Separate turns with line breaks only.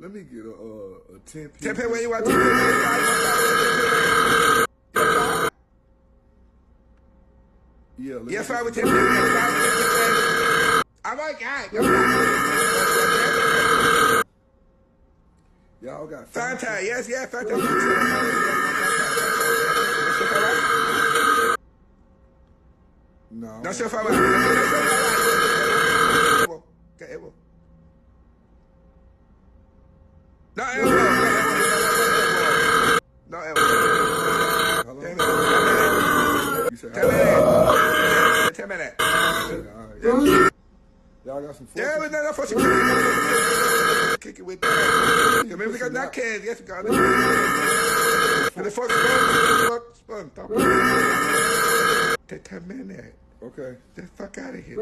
Let me get a 10 pin.
10 pin where you want 10 pin?
Yeah.
Yes, 5 with 10 pin. All right, guys.
Y'all got
Fanta, yes, Fanta.
No.
That's your favorite. Okay, elbow. No elbow. No elbow.
Hello?
10 minutes.
You said
10 minutes. 10 minutes.
All right. Y'all got some forces?
Yeah, but no force. Kick it with maybe we got that kid. Yes, we got it. And the fork spun. Take 10 minutes.
Okay.
Get the fuck out of here.